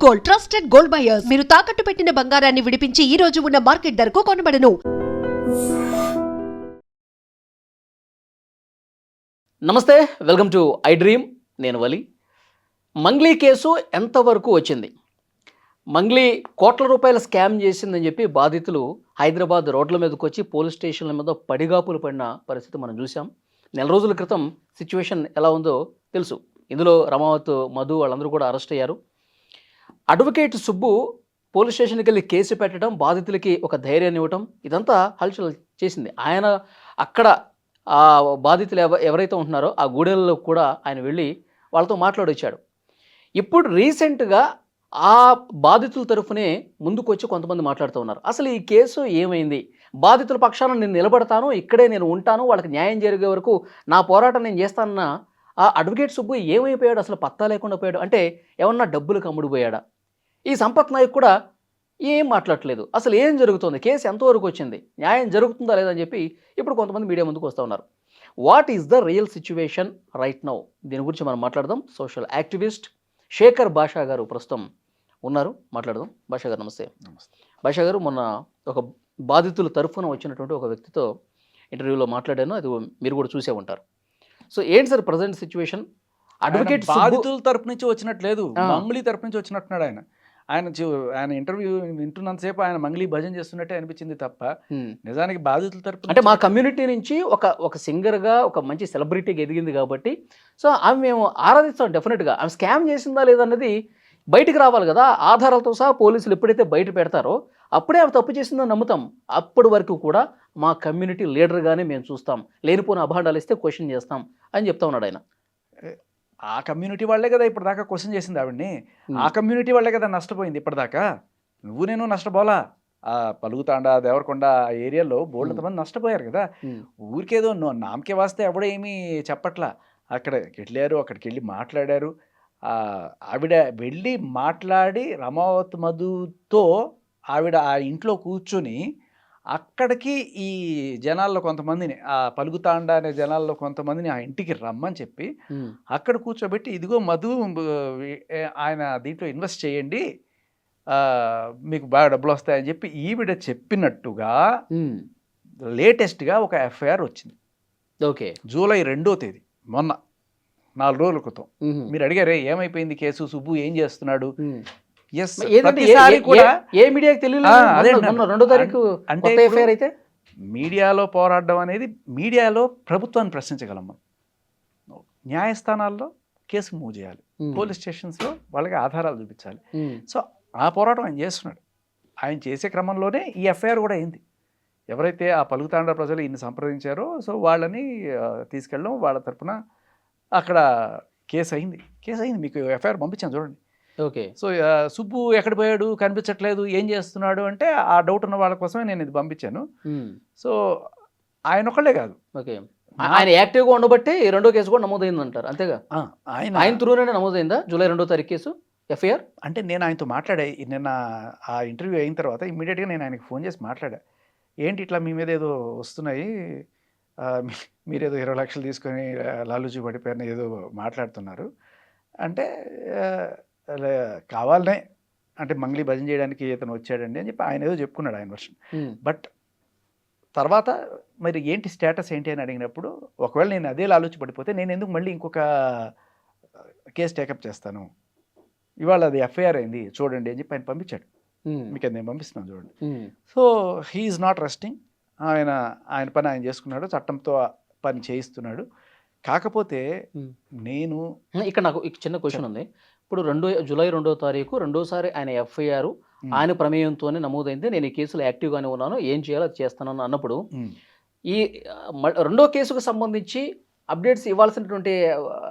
Gold, trusted gold buyers. మీరు తాకట్టు పెట్టిన బంగారాన్ని విడిపించి ఈ రోజు ఉన్న మార్కెట్ ధరకు కొనబడను. నమస్తే, వెల్కమ్ టు ఐ డ్రీమ్. నేను వలి. మంగ్లీ కేసు ఎంతవరకు వచ్చింది? మంగ్లీ కోట్ల రూపాయల స్కామ్ చేసిందని చెప్పి బాధితులు హైదరాబాద్ రోడ్ల మీదకి వచ్చి పోలీస్ స్టేషన్ల మీద పడిగాపులు పడిన పరిస్థితి మనం చూసాం. నెల రోజుల క్రితం సిచ్యువేషన్ ఎలా ఉందో తెలుసు. ఇందులో రమావత్, మధు వాళ్ళందరూ కూడా అరెస్ట్ అయ్యారు. అడ్వకేట్ సుబ్బు పోలీస్ స్టేషన్కి వెళ్ళి కేసు పెట్టడం, బాధితులకి ఒక ధైర్యాన్ని ఇవ్వటం, ఇదంతా హల్చల్ చేసింది. ఆయన అక్కడ ఆ బాధితులు ఎవరైతే ఉంటున్నారో ఆ గూడెల్లో కూడా ఆయన వెళ్ళి వాళ్ళతో మాట్లాడొచ్చాడు. ఇప్పుడు రీసెంట్గా ఆ బాధితుల తరఫునే ముందుకు వచ్చి కొంతమంది మాట్లాడుతూ ఉన్నారు. అసలు ఈ కేసు ఏమైంది? బాధితుల పక్షాన నేను నిలబడతాను, ఇక్కడే నేను ఉంటాను, వాళ్ళకి న్యాయం జరిగే వరకు నా పోరాటం నేను చేస్తానన్న ఆ అడ్వకేట్ సుబ్బు ఏమైపోయాడు? అసలు పత్తా లేకుండా పోయాడు. అంటే ఏమన్నా డబ్బులకు అమ్ముడుపోయాడా? ఈ సంపత్ నాయక్ కూడా ఏం మాట్లాడట్లేదు. అసలు ఏం జరుగుతుంది? కేసు ఎంతవరకు వచ్చింది? న్యాయం జరుగుతుందా లేదని చెప్పి ఇప్పుడు కొంతమంది మీడియా ముందుకు వస్తూ ఉన్నారు. What is the real situation right now? దీని గురించి మనం మాట్లాడదాం. సోషల్ యాక్టివిస్ట్ శేఖర్ భాషా గారు ప్రస్తుతం ఉన్నారు, మాట్లాడదాం. భాషా గారు నమస్తే. భాషా గారు, మొన్న ఒక బాధితుల తరఫున వచ్చినటువంటి ఒక వ్యక్తితో ఇంటర్వ్యూలో మాట్లాడాను, అది మీరు కూడా చూసే ఉంటారు. సో ఏంటి సార్ ప్రజెంట్ సిచ్యువేషన్? అడ్వకేట్ బాధితుల తరపు నుంచి వచ్చినట్లేదు, మంగ్లీ తరపు నుంచి వచ్చినట్టున్నాడు ఆయన. ఆయన ఇంటర్వ్యూ వింటున్నంతసేపు ఆయన మంగ్లీ భజన చేస్తున్నట్టే అనిపించింది తప్ప నిజానికి బాధితుల తరపు అంటే మా కమ్యూనిటీ నుంచి ఒక సింగర్గా ఒక మంచి సెలబ్రిటీకి ఎదిగింది కాబట్టి సో ఆమె మేము ఆరాధిస్తాం. డెఫినెట్గా ఆమె స్కామ్ చేసిందా లేదన్నది బయటికి రావాలి కదా. ఆధారాలతో సహా పోలీసులు ఎప్పుడైతే బయట పెడతారో అప్పుడే ఆమె తప్పు చేసిందని నమ్ముతాం. అప్పటి వరకు కూడా మా కమ్యూనిటీ లీడర్గానే మేము చూస్తాం, లేనిపోయిన అభాండాలు ఇస్తే క్వశ్చన్ చేస్తాం అని చెప్తా ఉన్నాడు ఆయన. ఆ కమ్యూనిటీ వాళ్ళే కదా ఇప్పటిదాకా క్వశ్చన్ చేసింది ఆవిడ్ని. ఆ కమ్యూనిటీ వాళ్ళే కదా నష్టపోయింది ఇప్పటిదాకా. నువ్వు నేను నష్టపోలా. ఆ పలుగుతాండా, దేవరకొండ ఆ ఏరియాలో బోల్డంత మంది నష్టపోయారు కదా. ఊరికేదో నామకే వాస్తే ఎవడో ఏమీ చెప్పట్లా. అక్కడికి వెళ్ళారు, అక్కడికి వెళ్ళి మాట్లాడారు. ఆవిడ వెళ్ళి మాట్లాడి రమావత్ మధుతో ఆవిడ ఆ ఇంట్లో కూర్చొని అక్కడికి ఈ జనాల్లో కొంతమందిని, ఆ పలుగుతాండా అనే జనాల్లో కొంతమందిని ఆ ఇంటికి రమ్మని చెప్పి అక్కడ కూర్చోబెట్టి, ఇదిగో మధు ఆయన దీంట్లో ఇన్వెస్ట్ చేయండి, మీకు బాగా డబ్బులు వస్తాయని చెప్పి ఈవిడ చెప్పినట్టుగా లేటెస్ట్గా ఒక ఎఫ్ఐఆర్ వచ్చింది. ఓకే, జూలై 2వ తేదీ, మొన్న 4 రోజుల క్రితం. మీరు అడిగారే ఏమైపోయింది కేసు, సుబ్బు ఏం చేస్తున్నాడు? అయితే మీడియాలో పోరాడడం అనేది, మీడియాలో ప్రభుత్వాన్ని ప్రశ్నించగలం మనం, న్యాయస్థానాల్లో కేసు మూవ్ చేయాలి, పోలీస్ స్టేషన్స్లో వాళ్ళకి ఆధారాలు చూపించాలి. సో ఆ పోరాటం ఆయన చేస్తున్నాడు. ఆయన చేసే క్రమంలోనే ఈ ఎఫ్ఐఆర్ కూడా అయింది. ఎవరైతే ఆ పలుకుతాండా ప్రజలు ఈయన్ని సంప్రదించారో సో వాళ్ళని తీసుకెళ్ళడం, వాళ్ళ తరపున అక్కడ కేసు అయింది. మీకు ఎఫ్ఐఆర్ పంపించాను చూడండి. ఓకే. సో సుబ్బు ఎక్కడ పోయాడు, కనిపించట్లేదు, ఏం చేస్తున్నాడు అంటే ఆ డౌట్ ఉన్న వాళ్ళ కోసమే నేను ఇది పంపించాను. సో ఆయన ఒకళ్ళే కాదు, ఓకే, ఆయన యాక్టివ్గా ఉండబట్టి రెండో కేసు కూడా నమోదైంది అంటారు, అంతేగా? ఆయన త్రూనే నమోదైందా జూలై 2వ తారీఖు కేసు ఎఫ్ఐఆర్? అంటే నేను ఆయనతో మాట్లాడా నిన్న. ఆ ఇంటర్వ్యూ అయిన తర్వాత ఇమ్మీడియట్గా నేను ఆయనకి ఫోన్ చేసి మాట్లాడా. ఏంటి ఇట్లా మీ మీద ఏదో వస్తున్నాయి, మీరేదో 20 లక్షలు తీసుకొని లాలూజీ పడిపోయారని ఏదో మాట్లాడుతున్నారు అంటే, కావాలనే అంటే మంగ్లీ భజన చేయడానికి ఇతను వచ్చాడండి అని చెప్పి ఆయన ఏదో చెప్పుకున్నాడు ఆయన వర్షన్. బట్ తర్వాత మరి ఏంటి స్టేటస్ ఏంటి అని అడిగినప్పుడు, ఒకవేళ నేను అదే లాలూచి పడిపోతే నేను ఎందుకు మళ్ళీ ఇంకొక కేసు టేకప్ చేస్తాను, ఇవాళ అది ఎఫ్ఐఆర్ అయింది చూడండి అని చెప్పి ఆయన పంపించాడు. మీకు అది నేను పంపిస్తున్నాను చూడండి. So he's not resting. ఆయన పని ఆయన చేసుకున్నాడు, చట్టంతో పని చేయిస్తున్నాడు. కాకపోతే నేను ఇక్కడ నాకు చిన్న క్వశ్చన్ ఉంది. ఇప్పుడు జూలై 2వ తారీఖు రెండోసారి ఆయన ఎఫ్ఐఆర్ ఆయన ప్రమేయంతోనే నమోదైంది, నేను ఈ కేసులో యాక్టివ్గానే ఉన్నాను, ఏం చేయాలో అది చేస్తానని అన్నప్పుడు ఈ రెండో కేసుకు సంబంధించి అప్డేట్స్ ఇవ్వాల్సినటువంటి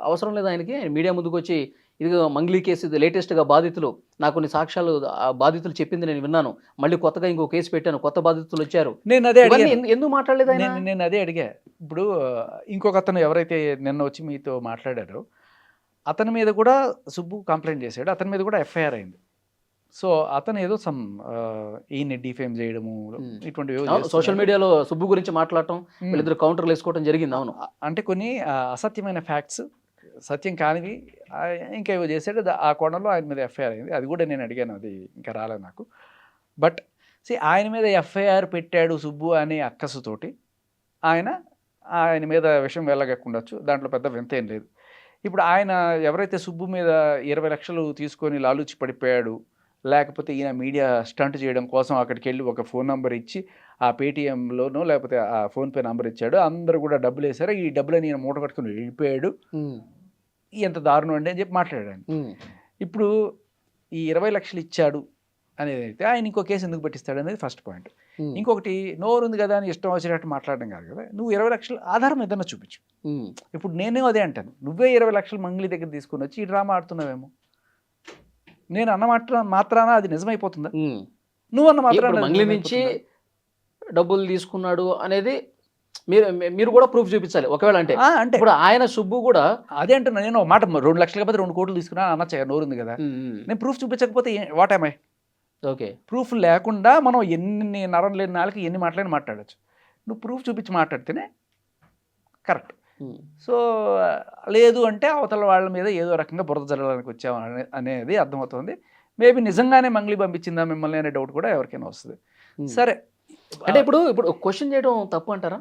అవసరం లేదు ఆయనకి? మీడియా ముందుకు వచ్చి ఇది మంగ్లీ కేసు, ఇది లేటెస్ట్గా బాధితులు, నాకు కొన్ని సాక్ష్యాలు బాధితులు చెప్పింది నేను విన్నాను, మళ్ళీ కొత్తగా ఇంకో కేసు పెట్టాను, కొత్త బాధితులు వచ్చారు, నేను అదే ఎందుకు మాట్లాడలేదు ఆయన? నేను అదే అడిగా. ఇప్పుడు ఇంకొక అతను ఎవరైతే నిన్న వచ్చి మీతో మాట్లాడారో అతని మీద కూడా సుబ్బు కంప్లైంట్ చేశాడు, అతని మీద కూడా ఎఫ్ఐఆర్ అయింది. సో అతను ఏదో సమ్ ఈయన్ని డిఫేమ్ చేయడము ఇటువంటివి సోషల్ మీడియాలో సుబ్బు గురించి మాట్లాడటం, వీళ్ళిద్దరు కౌంటర్లు వేసుకోవడం జరిగింది. అవును, అంటే కొన్ని అసత్యమైన ఫ్యాక్ట్స్ సత్యం కానివి ఇంకా ఏవో చేశాడు. ఆ కోణంలో ఆయన మీద ఎఫ్ఐఆర్ అయింది. అది కూడా నేను అడిగాను, అది ఇంకా రాలేదు నాకు. బట్ ఆయన మీద ఎఫ్ఐఆర్ పెట్టాడు సుబ్బు అనే అక్కసుతోటి ఆయన మీద విషయం వెళ్ళగక్కుండొచ్చు, దాంట్లో పెద్ద వింత ఏం లేదు. ఇప్పుడు ఆయన ఎవరైతే సుబ్బు మీద 20 లక్షలు తీసుకొని లాలూచి పడిపోయాడు, లేకపోతే ఈయన మీడియా స్టంట్ చేయడం కోసం అక్కడికి వెళ్ళి ఒక ఫోన్ నెంబర్ ఇచ్చి ఆ పేటీఎంలోనో లేకపోతే ఆ ఫోన్పే నెంబర్ ఇచ్చాడు, అందరూ కూడా డబ్బులు వేశారు, ఈ డబ్బులని ఈయన మూట కట్టుకుని వెళ్ళిపోయాడు, ఎంత దారుణం అండి అని చెప్పి మాట్లాడాడు. ఇప్పుడు ఈ 20 లక్షలు ఇచ్చాడు అనేది అయితే ఆయన ఇంకో కేసు ఎందుకు పెట్టిస్తాడు అనేది ఫస్ట్ పాయింట్. ఇంకొకటి, నోరు ఉంది కదా అని ఇష్టం వచ్చినట్టు మాట్లాడడం కాదు కదా, నువ్వు 20 లక్షలు ఆధారం ఏదన్నా చూపించు. ఇప్పుడు నేనే అదే అంటాను, నువ్వే 20 లక్షలు మంగ్లీ దగ్గర తీసుకుని వచ్చి ఈ డ్రామా ఆడుతున్నావేమో. నేను అన్న మాత్రాన అది నిజమైపోతుందా? నువ్వు అన్న మాత్రాన మంగ్లీ నుంచి డబ్బులు తీసుకున్నాడు అనేది మీరు కూడా ప్రూఫ్ చూపించాలి ఒకవేళ. అంటే ఇప్పుడు ఆయన సుబ్బు కూడా అదే అంటున్నా, నేను మాట 2 లక్షలు కాకపోతే 2 కోట్లు తీసుకున్నా అన్న నోరు ఉంది కదా, నేను ప్రూఫ్ చూపించకపోతే వాట్ ఏమై? ఓకే, ప్రూఫ్ లేకుండా మనం ఎన్ని నరం లేని నాళ్ళకి ఎన్ని మాటలని మాట్లాడచ్చు. నువ్వు ప్రూఫ్ చూపించి మాట్లాడితేనే కరెక్ట్. సో లేదు అంటే అవతల వాళ్ళ మీద ఏదో రకంగా బురద జల్లడానికి వచ్చాము అనేది అర్థమవుతుంది. మేబీ నిజంగానే మంగ్లీ పంపించిందా మిమ్మల్ని అనే డౌట్ కూడా ఎవరికైనా వస్తుంది. సరే, అంటే ఇప్పుడు క్వశ్చన్ చేయడం తప్పు అంటారా?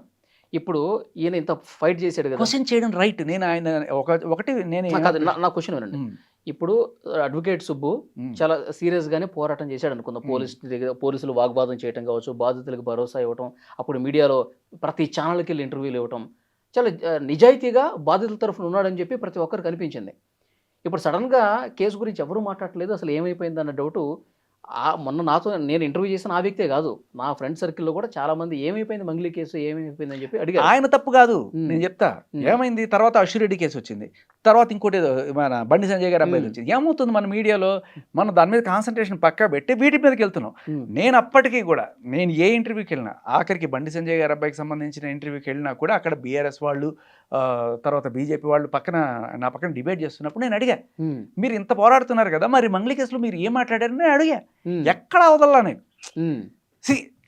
ఇప్పుడు ఈయన ఇంత ఫైట్ చేశాడు కదా, క్వశ్చన్ చేయడం రైట్. నేను ఆయన ఒకటి నేను నా క్వశ్చన్ వినండి. ఇప్పుడు అడ్వకేట్ సుబ్బు చాలా సీరియస్ గానే పోరాటం చేశాడు అనుకుందాం. పోలీసులు వాగ్వాదం చేయడం కావచ్చు, బాధితులకు భరోసా ఇవ్వటం, అప్పుడు మీడియాలో ప్రతి ఛానల్కి వెళ్ళి ఇంటర్వ్యూలు ఇవ్వటం, చాలా నిజాయితీగా బాధితుల తరఫున ఉన్నాడని చెప్పి ప్రతి ఒక్కరికి కనిపించింది. ఇప్పుడు సడన్గా కేసు గురించి ఎవరూ మాట్లాడలేదు, అసలు ఏమైపోయింది అన్న డౌటు. మొన్న నాతో నేను ఇంటర్వ్యూ చేసిన ఆ వ్యక్తే కాదు, నా ఫ్రెండ్ సర్కిల్లో కూడా చాలా మంది ఏమైపోయింది మంగ్లీ కేసు ఏమైపోయింది అని చెప్పి అడిగారు. ఆయన తప్పు కాదు, నేను చెప్తా ఏమైంది. తర్వాత అశ్విరెడ్డి కేసు వచ్చింది, తర్వాత ఇంకోటి మన బండి సంజయ్ గారి అబ్బాయి వచ్చింది. ఏమవుతుంది, మన మీడియాలో మనం దాని మీద కాన్సన్ట్రేషన్ పక్కా పెట్టి వీటి మీదకి వెళ్తున్నాం. నేను అప్పటికీ కూడా నేను ఏ ఇంటర్వ్యూకి వెళ్ళినా, ఆఖరికి బండి సంజయ్ గారి అబ్బాయికి సంబంధించిన ఇంటర్వ్యూకి వెళ్ళినా కూడా అక్కడ బీఆర్ఎస్ వాళ్ళు తర్వాత బీజేపీ వాళ్ళు నా పక్కన డిబేట్ చేస్తున్నప్పుడు నేను అడిగా, మీరు ఇంత పోరాడుతున్నారు కదా, మరి మంగ్లీ కేసులో మీరు ఏం మాట్లాడారని నేను అడిగా. ఎక్కడ అవదల్లా నేను.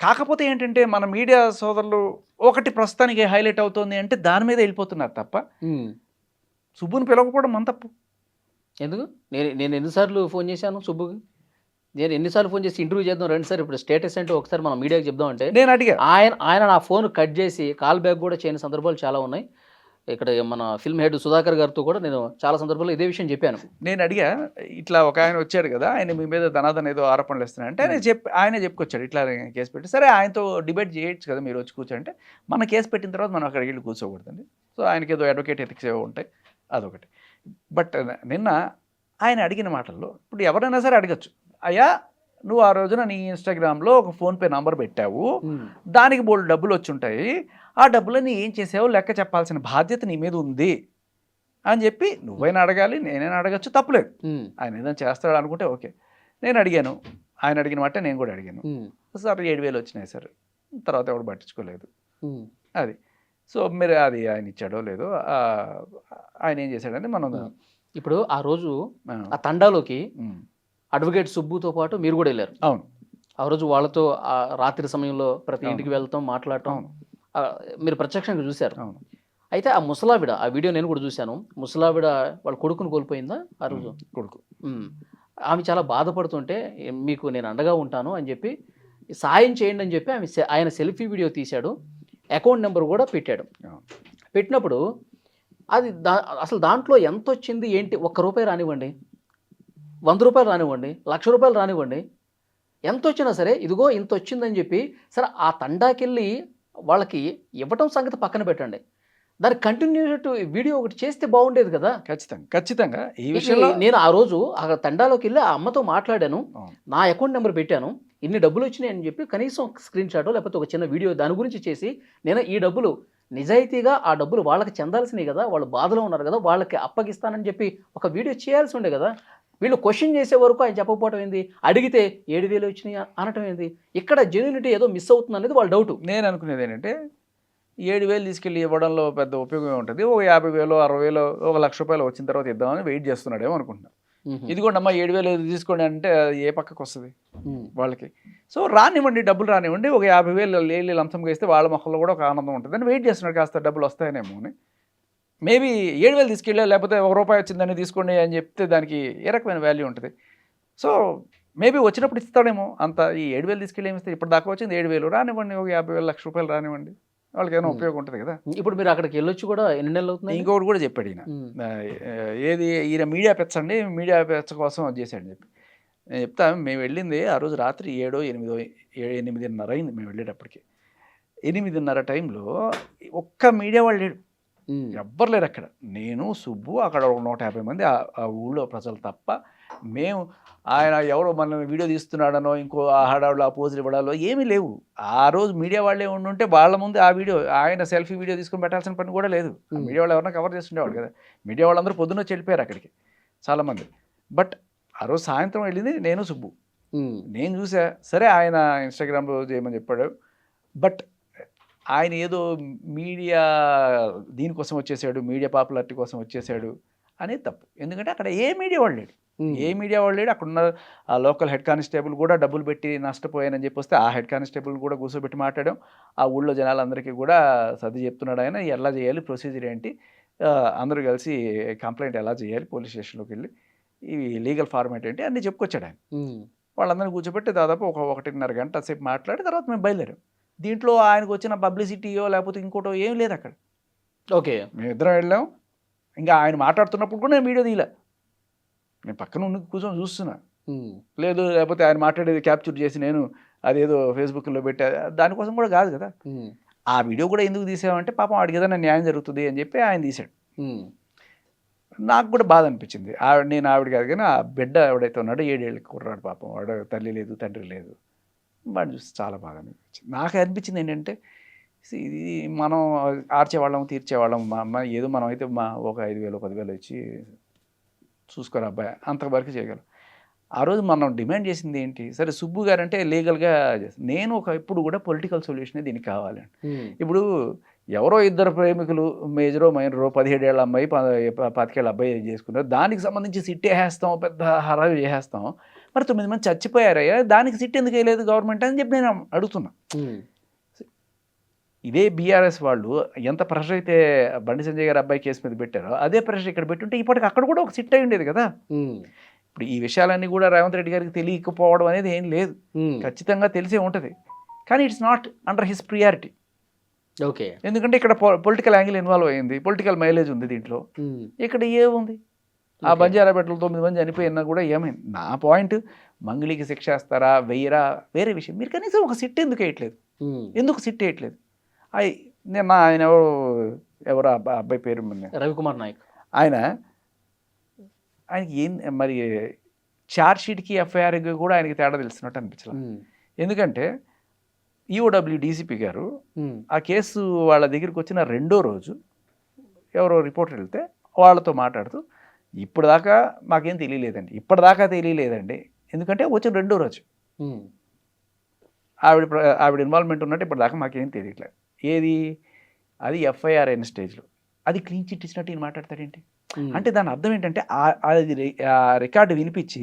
కాకపోతే ఏంటంటే మన మీడియా సోదరులు ఒకటి ప్రస్తుతానికి హైలైట్ అవుతుంది అంటే దాని మీద వెళ్ళిపోతున్నారు తప్ప సుబ్బుని పిలవకపోవడం మన తప్పు. ఎందుకు? నేను ఎన్నిసార్లు ఫోన్ చేశాను సుబ్బుకి, నేను ఎన్నిసార్లు ఫోన్ చేసి ఇంటర్వ్యూ చేద్దాం రండి సార్, ఇప్పుడు స్టేటస్ అంటే ఒకసారి మనం మీడియాకి చెప్దాం అంటే నేను అడిగా. ఆయన నా ఫోన్ కట్ చేసి కాల్ బ్యాక్ కూడా చేయని సందర్భాలు చాలా ఉన్నాయి. ఇక్కడ మన ఫిల్మ్ హెడ్ సుధాకర్ గారితో కూడా నేను చాలా సందర్భాల్లో ఇదే విషయం చెప్పాను. నేను అడిగా, ఇట్లా ఒక ఆయన వచ్చాడు కదా, ఆయన మీ మీద ధనాధన ఏదో ఆరోపణలు ఇస్తున్నాయి అంటే ఆయనే చెప్పుకొచ్చాడు ఇట్లా కేసు పెట్టి. సరే, ఆయనతో డిబేట్ చేయొచ్చు కదా మీరు వచ్చి కూర్చోంటే, మన కేసు పెట్టిన తర్వాత మనం అక్కడికి వెళ్ళి కూర్చోకూడదండి. సో ఆయనకి ఏదో అడ్వకేట్ ఎథిక్స్ ఏవో ఉంటాయి, అదొకటి. బట్ నిన్న ఆయన అడిగిన మాటల్లో ఇప్పుడు ఎవరైనా సరే అడగచ్చు, అయ్యా నువ్వు ఆ రోజున నీ ఇన్స్టాగ్రామ్లో ఒక ఫోన్పే నంబర్ పెట్టావు, దానికి బోల్డ్ డబ్బులు వచ్చి ఉంటాయి, ఆ డబ్బులని ఏం చేసావో లెక్క చెప్పాల్సిన బాధ్యత నీ మీద ఉంది అని చెప్పి నువ్వైనా అడగాలి, నేనైనా అడగచ్చు, తప్పులేదు. ఆయన ఏదైనా చేస్తాడు అనుకుంటే ఓకే. నేను అడిగాను, ఆయన అడిగిన మాట నేను కూడా అడిగాను. సార్ 7,000 వచ్చినాయి సార్, తర్వాత ఎవడు పట్టించుకోలేదు అది. సో మీరు అది ఆయన ఇచ్చాడో లేదో, ఆయన ఏం చేశాడంటే మనం ఇప్పుడు ఆ రోజు ఆ తండాలోకి అడ్వకేట్ సుబ్బుతో పాటు మీరు కూడా వెళ్ళారు. అవును, ఆ రోజు వాళ్ళతో రాత్రి సమయంలో ప్రతి ఇంటికి వెళ్తాం, మాట్లాడటం మీరు ప్రత్యక్షంగా చూశారు. అయితే ఆ ముసలావిడ, ఆ వీడియో నేను కూడా చూశాను, ముసలావిడ వాళ్ళ కొడుకును కోల్పోయిందా ఆ రోజు? కొడుకు. ఆమె చాలా బాధపడుతుంటే మీకు నేను అండగా ఉంటాను అని చెప్పి సాయం చేయండి అని చెప్పి ఆయన సెల్ఫీ వీడియో తీశాడు, అకౌంట్ నెంబర్ కూడా పెట్టాడు. పెట్టినప్పుడు అది అసలు దాంట్లో ఎంత వచ్చింది ఏంటి, ₹1 రానివ్వండి, ₹100 రానివ్వండి, ₹1,00,000 రానివ్వండి, ఎంత వచ్చినా సరే ఇదిగో ఇంత వచ్చిందని చెప్పి సరే ఆ తండాకెళ్ళి వాళ్ళకి ఇవ్వటం సంగతి పక్కన పెట్టండి, దానికి కంటిన్యూట్ వీడియో ఒకటి చేస్తే బాగుండేది కదా. ఖచ్చితంగా ఈ విషయంలో నేను ఆ రోజు ఆ తండాలోకి వెళ్ళి ఆ అమ్మతో మాట్లాడాను, నా అకౌంట్ నెంబర్ పెట్టాను, ఇన్ని డబ్బులు వచ్చినాయి అని చెప్పి కనీసం స్క్రీన్ షాట్ లేకపోతే ఒక చిన్న వీడియో దాని గురించి చేసి, నేను ఈ డబ్బులు నిజాయితీగా ఆ డబ్బులు వాళ్ళకి చెందాల్సినవి కదా, వాళ్ళు బాధలో ఉన్నారు కదా, వాళ్ళకి అప్పగిస్తానని చెప్పి ఒక వీడియో చేయాల్సి ఉండే కదా. వీళ్ళు క్వశ్చన్ చేసే వరకు ఆయన చెప్పకపోవటం ఏంది, అడిగితే 7,000 వచ్చినాయి అనటం ఏంది, ఇక్కడ జెన్యూనిటీ ఏదో మిస్ అవుతుంది అనేది వాళ్ళ డౌట్. నేను అనుకునేది ఏంటంటే 7,000 తీసుకెళ్ళి ఇవ్వడంలో పెద్ద ఉపయోగం ఉంటుంది, ఓ 50,000 60,000 ₹1,00,000 వచ్చిన తర్వాత ఇద్దామని వెయిట్ చేస్తున్నాడేమో అనుకుంటున్నాను. ఇదిగోండి అమ్మా 7,000 తీసుకోండి అంటే ఏ పక్కకు వస్తుంది వాళ్ళకి. సో రానివ్వండి, డబ్బులు రానివ్వండి, ఒక 50,000 లంచంగా ఇస్తే వాళ్ళ మొక్కల్లో కూడా ఒక ఆనందం ఉంటుంది అని వెయిట్ చేస్తున్నాడు, కాస్త డబ్బులు వస్తాయనేమో అని. మేబీ 7,000 తీసుకెళ్ళా లేకపోతే ₹1 వచ్చిందని తీసుకోండి అని చెప్తే దానికి ఏ రకమైన వాల్యూ ఉంటుంది. సో మేబీ వచ్చినప్పుడు ఇస్తాడేమో, అంత ఈ 7,000 తీసుకెళ్ళి ఏమి ఇస్తే ఇప్పుడు దాకా వచ్చింది 7,000 రానివ్వండి, ఒక 50,000 ₹1,00,000 రానివ్వండి, వాళ్ళకి ఏమైనా ఉపయోగం ఉంటుంది కదా. ఇప్పుడు మీరు అక్కడికి వెళ్ళొచ్చు కూడా ఎన్ని నెలలు అవుతుంది? ఇంకొకటి కూడా చెప్పాడు ఈయన, ఏది ఈయన మీడియా పెచ్చండి, మీడియా పెచ్చ కోసం అది చేశాడని చెప్పి. నేను చెప్తా, మేము వెళ్ళింది ఆ రోజు రాత్రి 8:30 అయింది మేము వెళ్ళేటప్పటికి. 8:30 టైంలో ఒక్క మీడియా వాళ్ళు లేడు, ఎవ్వరు లేరు అక్కడ. నేను, సుబ్బు, అక్కడ 150 మంది ఆ ఊళ్ళో ప్రజలు తప్ప. మేము ఆయన ఎవరో మన వీడియో తీస్తున్నాడనో ఇంకో ఆ హడావులో ఆ పోజులు ఇవ్వడాలో ఏమీ లేవు. ఆ రోజు మీడియా వాళ్ళే ఉండుంటే వాళ్ళ ముందు ఆ వీడియో, ఆయన సెల్ఫీ వీడియో తీసుకొని పెట్టాల్సిన పని కూడా లేదు. మీడియా వాళ్ళు ఎవరైనా కవర్ చేస్తుండేవాడు కదా. మీడియా వాళ్ళందరూ పొద్దున్న వచ్చి వెళ్ళిపోయారు అక్కడికి చాలామంది. బట్ ఆ రోజు సాయంత్రం వెళ్ళింది నేను, సుబ్బు. నేను చూసా, సరే ఆయన ఇన్స్టాగ్రామ్లో చేయమని చెప్పాడు, బట్ ఆయన ఏదో మీడియా దీనికోసం వచ్చేసాడు, మీడియా పాపులారిటీ కోసం వచ్చేసాడు అనేది తప్పు. ఎందుకంటే అక్కడ ఏ మీడియా వాళ్ళు లేడు, అక్కడున్న ఆ లోకల్ హెడ్ కానిస్టేబుల్ కూడా డబ్బులు పెట్టి నష్టపోయానని చెప్పి వస్తే ఆ హెడ్ కానిస్టేబుల్ కూడా కూర్చోబెట్టి మాట్లాడాం. ఆ ఊళ్ళో జనాలందరికీ కూడా సర్ది చెప్తున్నాడు ఆయన, ఎలా చేయాలి, ప్రొసీజర్ ఏంటి, అందరూ కలిసి కంప్లైంట్ ఎలా చేయాలి, పోలీస్ స్టేషన్లోకి వెళ్ళి ఇవి లీగల్ ఫార్మాట్ ఏంటి అన్నీ చెప్పుకొచ్చాడు ఆయన. వాళ్ళందరినీ కూర్చోబెట్టి దాదాపు ఒక 1.5 గంట సేపు మాట్లాడి తర్వాత మేము బయలుదేరాం. దీంట్లో ఆయనకు వచ్చిన పబ్లిసిటీయో లేకపోతే ఇంకోటో ఏం లేదు అక్కడ. ఓకే, మేమిద్దరం వెళ్ళాం. ఇంకా ఆయన మాట్లాడుతున్నప్పుడు కూడా నేను వీడియో తీయలే, నేను పక్కన ఉండి కూర్చొని చూస్తున్నా. లేదు లేకపోతే ఆయన మాట్లాడేది క్యాప్చర్ చేసి నేను అదేదో ఫేస్బుక్లో పెట్టా, దానికోసం కూడా కాదు కదా. ఆ వీడియో కూడా ఎందుకు తీసామంటే పాపం వాడికి ఏదైనా న్యాయం జరుగుతుంది అని చెప్పి ఆయన తీశాడు. నాకు కూడా బాధ అనిపించింది. నేను ఆవిడ కాదు కానీ ఆ బిడ్డ ఎవడైతే ఉన్నాడో 7 ఏళ్ళకి కుర్రాడు పాపం, వాడు తల్లి లేదు తండ్రి లేదు, వాడిని చూసి చాలా బాగా అనిపించింది. నాకు అనిపించింది ఏంటంటే, ఇది మనం ఆర్చేవాళ్ళం తీర్చేవాళ్ళం, మా అమ్మ ఏదో మనం అయితే ఒక 5,000 10,000 ఇచ్చి చూసుకోరు అబ్బాయి, అంతవరకు చేయగలం. ఆ రోజు మనం డిమాండ్ చేసింది ఏంటి, సరే సుబ్బు గారు అంటే లీగల్గా నేను ఎప్పుడు కూడా పొలిటికల్ సొల్యూషనే దీనికి కావాలండి. ఇప్పుడు ఎవరో ఇద్దరు ప్రేమికులు మేజరో మైనరో 17 ఏళ్ళ అమ్మాయి 25 ఏళ్ళ అబ్బాయి చేసుకున్నారు, దానికి సంబంధించి సిట్ వేసేస్తాం, పెద్ద హరాజు చేసేస్తాం. మరి 9 మంది చచ్చిపోయారయ్యా, దానికి సిట్ ఎందుకు వేయలేదు గవర్నమెంట్ అని చెప్పి నేను అడుగుతున్నా. ఇదే బీఆర్ఎస్ వాళ్ళు ఎంత ప్రెషర్ అయితే బండి సంజయ్ గారు అబ్బాయి కేసు మీద పెట్టారో అదే ప్రెషర్ ఇక్కడ పెట్టుంటే ఇప్పటికి అక్కడ కూడా ఒక సిట్ అయి ఉండేది కదా. ఇప్పుడు ఈ విషయాలన్నీ కూడా రేవంత్ రెడ్డి గారికి తెలియకపోవడం అనేది ఏం లేదు, ఖచ్చితంగా తెలిసే ఉంటుంది. కానీ it's not under his priority. Okay, ఎందుకంటే ఇక్కడ పొలిటికల్ యాంగిల్ ఇన్వాల్వ్ అయ్యింది, పొలిటికల్ మైలేజ్ ఉంది దీంట్లో. ఇక్కడ ఏముంది, ఆ బంజారాపేటలో 9 మంది చనిపోయినా కూడా ఏమైంది. నా పాయింట్, మంగళికి శిక్ష వేస్తారా వెయ్యరా వేరే విషయం, మీరు కనీసం ఒక సిట్ ఎందుకు వేయట్లేదు, ఎందుకు సిట్ వేయట్లేదు? నేను ఆయన ఎవరో అబ్బాయి పేరు రవికుమార్ నాయక్, ఆయనకి ఏం మరి ఛార్జ్ షీట్కి ఎఫ్ఐఆర్కి కూడా ఆయనకి తేడా తెలిసినట్టు అనిపించలేదు. ఎందుకంటే ఈఓడబ్ల్యూ డీసీపీ గారు ఆ కేసు వాళ్ళ దగ్గరికి వచ్చిన 2వ రోజు ఎవరో రిపోర్టర్ వెళ్తే వాళ్ళతో మాట్లాడుతూ ఇప్పుడు దాకా మాకేం తెలియలేదండి, ఇప్పటిదాకా తెలియలేదండి, ఎందుకంటే వచ్చిన 2వ రోజు ఆవిడ ఇన్వాల్వ్మెంట్ ఉన్నట్టు ఇప్పటిదాకా మాకేం తెలియట్లేదు. ఏది అది ఎఫ్ఐఆర్ అయిన స్టేజ్లో అది క్లీన్ చిట్ ఇచ్చినట్టు ఈయన మాట్లాడతాడేంటి అంటే దాని అర్థం ఏంటంటే అది రికార్డు వినిపించి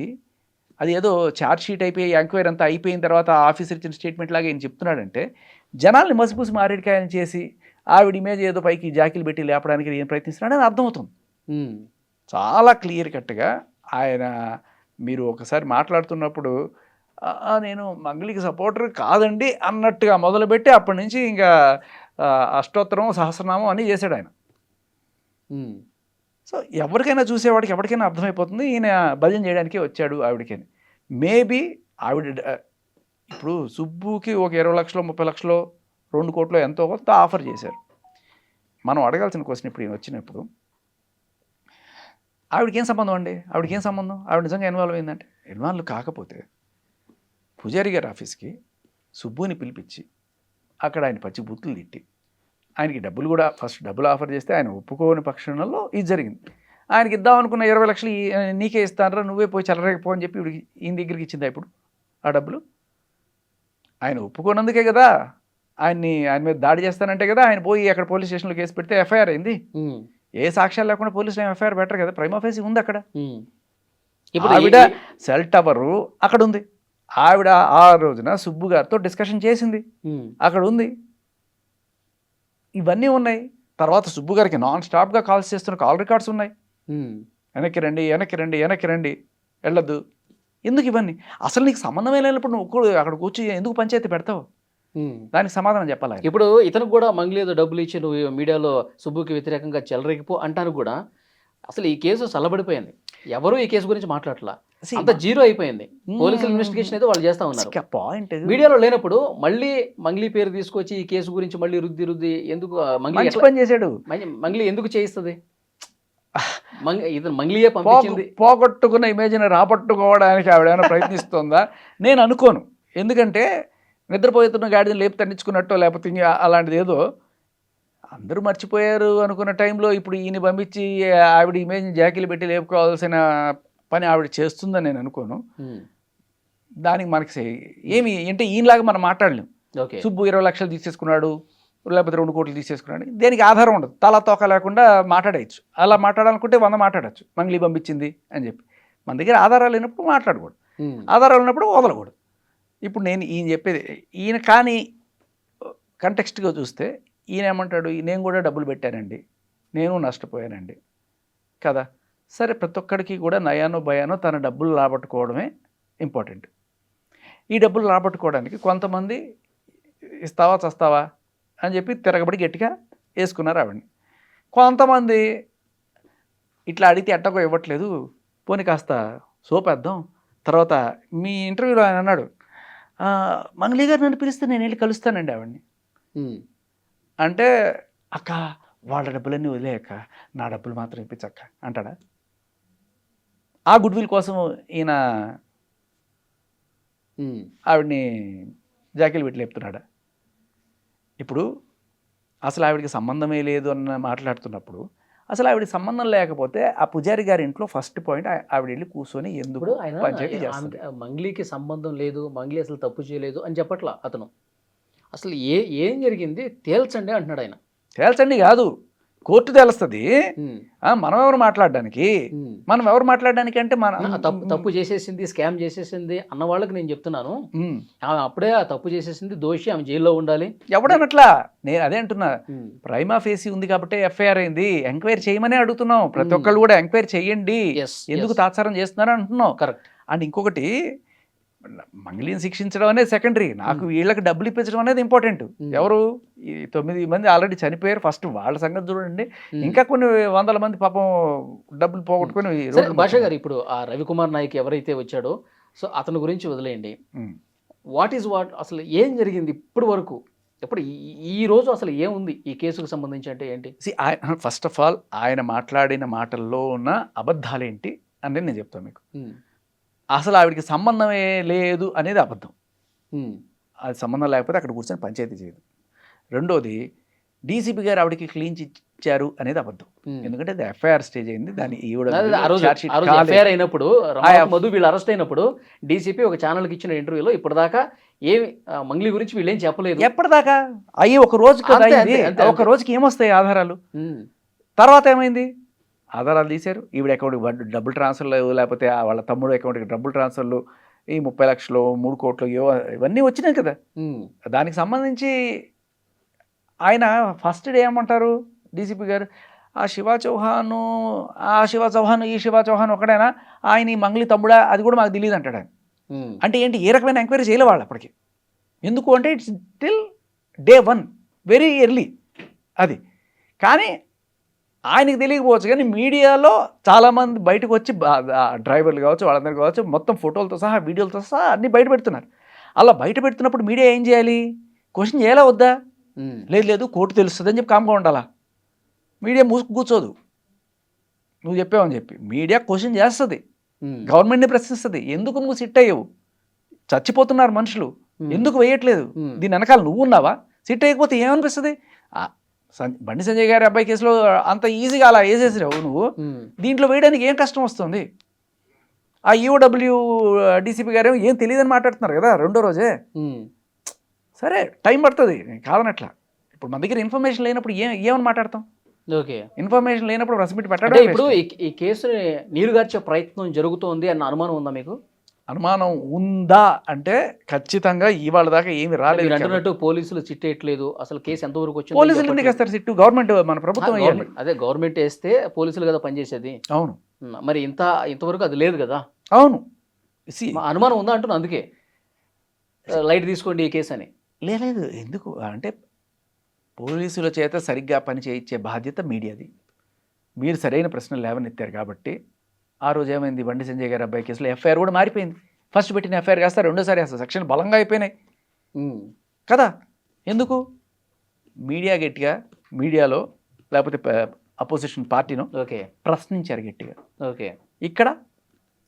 అది ఏదో ఛార్జ్ షీట్ అయిపోయి ఎంక్వైరీ అంతా అయిపోయిన తర్వాత ఆఫీసర్ ఇచ్చిన స్టేట్మెంట్ లాగా ఈయన చెప్తున్నాడంటే జనాల్ని మసిపూసి మారేడికాయని చేసి ఆవిడ ఇమేజ్ ఏదో పైకి జాకీలు పెట్టి లేపడానికి ఈయన ప్రయత్నిస్తున్నాడని అర్థమవుతుంది. చాలా క్లియర్ కట్గా ఆయన మీరు ఒకసారి మాట్లాడుతున్నప్పుడు నేను మంగళికి సపోర్టర్ కాదండి అన్నట్టుగా మొదలుపెట్టి అప్పటి నుంచి ఇంకా అష్టోత్తరం సహస్రనామం అన్నీ చేశాడు ఆయన. సో ఎవరికైనా చూసేవాడికి ఎవరికైనా అర్థమైపోతుంది ఈయన భజన చేయడానికి వచ్చాడు ఆవిడకని. మేబీ ఆవిడ ఇప్పుడు సుబ్బుకి ఒక 20 లక్షలు 30 లక్షలు 2 కోట్లు ఎంతో కొంత ఆఫర్ చేశారు. మనం అడగాల్సిన క్వశ్చన్ ఇప్పుడు ఈయన వచ్చినప్పుడు ఆవిడకి ఏం సంబంధం అండి, ఆవిడకి ఏం సంబంధం, ఆవిడ నిజంగా ఇన్వాల్వ్ అయిందంటే ఇన్వాల్వ్ కాకపోతే పూజారి గారి ఆఫీస్కి సుబ్బుని పిలిపించి అక్కడ ఆయన పచ్చి బూతులు తిట్టి ఆయనకి డబ్బులు కూడా ఫస్ట్ డబ్బులు ఆఫర్ చేస్తే ఆయన ఒప్పుకోని పక్షంలో ఇది జరిగింది. ఆయనకి ఇద్దాం అనుకున్న 20 లక్షలు నీకే ఇస్తానరా నువ్వే పోయి చల్లరేకపో అని చెప్పి ఈయన దగ్గరికి ఇచ్చిందా ఇప్పుడు ఆ డబ్బులు? ఆయన ఒప్పుకోనందుకే కదా ఆయన మీద దాడి చేస్తానంటే కదా ఆయన పోయి అక్కడ పోలీస్ స్టేషన్లో కేసు పెడితే ఎఫ్ఐఆర్ అయింది. ఏ సాక్ష్యాలు లేకుండా పోలీసులు ఎఫ్ఐఆర్ పెట్టరు కదా, ప్రైమా ఫేసి ఉంది అక్కడ. ఇప్పుడు ఆవిడ సెల్ టవర్ అక్కడ ఉంది, ఆవిడ ఆ రోజున సుబ్బు గారితో డిస్కషన్ చేసింది అక్కడ ఉంది, ఇవన్నీ ఉన్నాయి. తర్వాత సుబ్బు గారికి నాన్ స్టాప్గా కాల్స్ చేస్తున్న కాల్ రికార్డ్స్ ఉన్నాయి. ఉమ్. వెనక్కి రండి, వెనక్కి రండి, వెనక్కి రండి, వెళ్ళొద్దు. ఎందుకు ఇవన్నీ? అసలు నీకు సంబంధమే లేనప్పుడు నువ్వు అక్కడ కూర్చి ఎందుకు పంచాయతీ పెడతావు? ఉమ్. దానికి సమాధానం చెప్పాలి ఆయన. ఇప్పుడు ఇతనికి కూడా మంగ్లీ ఏదో డబ్బులు ఇచ్చి నువ్వు మీడియాలో సుబ్బుకి వ్యతిరేకంగా చెలరేగిపో అంటాను కూడా అసలు ఈ కేసు చల్లబడిపోయింది. ఎవరు ఈ కేసు గురించి మాట్లాడలా, అంత జీరో అయిపోయింది. పోలీసుల ఇన్వెస్టిగేషన్ ఏదో వాళ్ళు చేస్తా ఉన్నారు. పాయింట్ మీడియాలో లేనప్పుడు మళ్ళీ మంగ్లీ పేరు తీసుకొచ్చి ఈ కేసు గురించి మళ్ళీ రుద్ది ఎందుకు మంగ్లీ మంచి పని చేశాడు. మంగ్లీ ఎందుకు చేయిస్తుంది? ఇతను మంగ్లీయే పంపించింది. పోగొట్టుకున్న ఇమేజ్ని రాబట్టుకోవడానికి ఆవిడేమైనా ప్రయత్నిస్తుందా? నేను అనుకోను. ఎందుకంటే నిద్రపోతున్న గాడిని లేపి తన్నించుకున్నట్టో లేకపోతే అలాంటిది ఏదో అందరూ మర్చిపోయారు అనుకున్న టైంలో ఇప్పుడు ఈయన పంపించి ఆవిడ ఇమేజ్ని జాకీలు పెట్టి లేపుకోవాల్సిన పని ఆవిడ చేస్తుందని నేను అనుకోను. దానికి మనకి ఏమి అంటే ఈయనలాగా మనం మాట్లాడలేం. సుబ్బు 20 లక్షలు తీసేసుకున్నాడు లేకపోతే 2 కోట్లు తీసేసుకున్నాడు, దేనికి ఆధారం ఉండదు. తలా తోక లేకుండా మాట్లాడేయచ్చు. అలా మాట్లాడాలనుకుంటే 100 మాట్లాడచ్చు, మంగ్లీ పంపించింది అని చెప్పి. మన దగ్గర ఆధారాలు లేనప్పుడు మాట్లాడకూడదు, ఆధారాలు ఉన్నప్పుడు వదలకూడదు. ఇప్పుడు నేను ఈయన చెప్పేది ఈయన కానీ కంటెక్స్ట్గా చూస్తే ఈయన ఏమంటాడు, నేను కూడా డబ్బులు పెట్టానండి, నేను నష్టపోయానండి కదా. సరే, ప్రతి ఒక్కడికి కూడా నయానో భయానో తన డబ్బులు రాబట్టుకోవడమే ఇంపార్టెంట్. ఈ డబ్బులు రాబట్టుకోవడానికి కొంతమంది ఇస్తావా చస్తావా అని చెప్పి తిరగబడి గట్టిగా వేసుకున్నారు ఆవిడని. కొంతమంది ఇట్లా అడిగితే ఎట్టకో ఇవ్వట్లేదు, పోనీ కాస్త సోపేద్దాం. తర్వాత మీ ఇంటర్వ్యూలో ఆయన అన్నాడు, మంగ్లీ గారు నన్ను పిలిస్తే నేను వెళ్ళి కలుస్తానండి ఆవిడని అంటే, అక్క వాళ్ళ డబ్బులన్నీ వదిలేయక్క, నా డబ్బులు మాత్రం ఇప్పించక్క అంటాడా? ఆ గుడ్ విల్ కోసం ఈయన ఆవిడ్ని జాకీలు పెట్టి లేపుతున్నాడా? ఇప్పుడు అసలు ఆవిడికి సంబంధమే లేదు అన్న మాట్లాడుతున్నప్పుడు అసలు ఆవిడకి సంబంధం లేకపోతే ఆ పుజారి గారి ఇంట్లో ఫస్ట్ పాయింట్ ఆవిడ వెళ్ళి కూర్చొని ఎందుకు పంచాయతీ చేస్తుంది? మంగ్లీకి సంబంధం లేదు, మంగ్లీ అసలు తప్పు చేయలేదు అని చెప్పట్లా అతను. అసలు ఏం జరిగింది తేల్చండి అంటున్నాడు ఆయన. తేల్చండి కాదు, కోర్టు తేలుస్తుంది. మనం ఎవరు మాట్లాడడానికి అంటే మన తప్పు చేసేసింది, స్కామ్ చేసేసింది అన్న వాళ్ళకి నేను చెప్తున్నాను, ఆమె అప్పుడే ఆ తప్పు చేసేసింది, దోషి, ఆమె జైల్లో ఉండాలి. ఎవడనట్లా, నేను అదే అంటున్నా. ప్రైమా ఫేసి ఉంది కాబట్టి ఎఫ్ఐఆర్ అయింది, ఎంక్వైరీ చేయమని అడుగుతున్నాం. ప్రతి ఒక్కళ్ళు కూడా ఎంక్వైరీ చేయండి, ఎందుకు తాత్సారం చేస్తున్నారు అంటున్నాం. కరెక్ట్. అండ్ ఇంకొకటి, మంగ్లీని శిక్షించడం అనేది సెకండరీ, నాకు వీళ్ళకి డబ్బులు ఇప్పించడం అనేది ఇంపార్టెంట్. ఎవరు ఈ 9 మంది ఆల్రెడీ చనిపోయారు, ఫస్ట్ వాళ్ళ సంగతి చూడండి. ఇంకా కొన్ని 100 మంది పాపం డబ్బులు పోగొట్టుకుని. భాష గారు, ఇప్పుడు ఆ రవికుమార్ నాయక్ ఎవరైతే వచ్చాడో, సో అతని గురించి వదిలేయండి. వాట్ అసలు ఏం జరిగింది ఇప్పుడు వరకు? ఇప్పుడు ఈ రోజు అసలు ఏముంది ఈ కేసుకు సంబంధించి అంటే ఏంటి? ఫస్ట్ ఆఫ్ ఆల్ ఆయన మాట్లాడిన మాటల్లో ఉన్న అబద్ధాలేంటి అనేది నేను చెప్తాను మీకు. అసలు ఆవిడికి సంబంధమే లేదు అనేది అబద్ధం. అది సంబంధం లేకపోతే అక్కడ కూర్చొని పంచాయతీ చేయదు. రెండోది, డీసీపీ గారు ఆవిడకి క్లీన్ ఇచ్చారు అనేది అబద్ధం. ఎందుకంటే అది ఎఫ్ఐఆర్ స్టేజ్ అయింది. దాన్ని ఎఫ్ఐఆర్ అయినప్పుడు మధు వీళ్ళు అరెస్ట్ అయినప్పుడు డీసీపీ ఒక ఛానల్కి ఇచ్చిన ఇంటర్వ్యూలో ఇప్పటిదాకా ఏమి మంగ్లీ గురించి వీళ్ళేం చెప్పలేదు. ఎప్పటిదాకా అయ్యి ఒక రోజుకి ఏమొస్తాయి ఆధారాలు? తర్వాత ఏమైంది? ఆధారాలు తీశారు, ఈవిడ అకౌంట్కి డబ్బులు ట్రాన్స్ఫర్లు, లేకపోతే వాళ్ళ తమ్ముడు అకౌంట్కి డబ్బులు ట్రాన్స్ఫర్లు, ఈ 30 లక్షలు 3 కోట్లు ఇవన్నీ వచ్చినాయి కదా. దానికి సంబంధించి ఆయన ఫస్ట్ డే ఏమంటారు డీసీపీ గారు, ఈ శివ చౌహాన్ ఒకడైనా, ఆయన ఈ మంగ్లీ తమ్ముడా అది కూడా మాకు తెలియదు అంటాడు ఆయన. అంటే ఏంటి, ఏ రకమైన ఎంక్వైరీ చేయలే వాళ్ళు అప్పటికి. ఎందుకు అంటే it's till day 1, very early అది. కానీ ఆయనకి తెలియకపోవచ్చు, కానీ మీడియాలో చాలామంది బయటకు వచ్చి డ్రైవర్లు కావచ్చు, వాళ్ళందరూ కావచ్చు, మొత్తం ఫోటోలతో సహా వీడియోలతో సహా అన్నీ బయట పెడుతున్నారు. అలా బయట పెడుతున్నప్పుడు మీడియా ఏం చేయాలి? క్వశ్చన్ చేయాలా వద్దా? లేదు కోర్టు తెలుస్తుంది అని చెప్పి కామ్గా ఉండాలా? మీడియా మూసుకు కూర్చోదు. నువ్వు చెప్పావని చెప్పి మీడియా క్వశ్చన్ చేస్తుంది, గవర్నమెంట్ని ప్రశ్నిస్తుంది. ఎందుకు నువ్వు సిట్ అయ్యావు? చచ్చిపోతున్నారు మనుషులు, ఎందుకు వేయట్లేదు? దీని వెనకాల నువ్వు ఉన్నావా? సిట్ అయ్యకపోతే ఏమనిపిస్తుంది? బండి సంజయ్ గారి అబ్బాయి కేసులో అంత ఈజీగా అలా వేసేసినావు నువ్వు, దీంట్లో వేయడానికి ఏం కష్టం వస్తుంది? ఆ ఈఓడబ్ల్యూ డీసీపీ గారు ఏం తెలియదని మాట్లాడుతున్నారు కదా రెండో రోజే. సరే, టైం పడుతుంది, కాదనట్లా. ఇప్పుడు మన దగ్గర ఇన్ఫర్మేషన్ లేనప్పుడు ఏమని మాట్లాడతాం? ఓకే, ఇన్ఫర్మేషన్ లేనప్పుడు ప్రెస్ మీట్ పెట్టడం. ఇప్పుడు ఈ కేసుని నీరుగార్చే ప్రయత్నం జరుగుతోంది అన్న అనుమానం ఉందా మీకు? అనుమానం ఉందా అంటే ఖచ్చితంగా ఇవాళ దాకా ఏమి రాలేదు. మీరు అంటున్నట్టు పోలీసులు చిట్టేయట్లేదు, అసలు కేసు ఎంతవరకు వచ్చింది పోలీసులు ఎందుకు వేస్తారు సిట్టు? గవర్నమెంట్, మన ప్రభుత్వం వేయాలి. అదే గవర్నమెంట్ వేస్తే పోలీసులు కదా పనిచేసేది. అవును మరి ఇంతవరకు అది లేదు కదా. అవును. మా అనుమానం ఉందా అంటున్నా, అందుకే లైట్ తీసుకోండి ఈ కేసు అని. లేదు, ఎందుకు అంటే పోలీసుల చేత సరిగ్గా పని చేయించే బాధ్యత మీడియాది. మీరు సరైన ప్రశ్నలు లేవనెత్తారు కాబట్టి ఆ రోజు ఏమైంది, బండి సంజయ్ గారి అబ్బాయి కేసులో ఎఫ్ఐఆర్ కూడా మారిపోయింది. ఫస్ట్ పెట్టిన ఎఫ్ఐఆర్ కాస్త రెండోసారి వేస్తారు, సెక్షన్ బలంగా అయిపోయినాయి కదా. ఎందుకు? మీడియా గట్టిగా, మీడియాలో లేకపోతే అపోజిషన్ పార్టీను ఓకే ప్రశ్నించారు గట్టిగా. ఓకే ఇక్కడ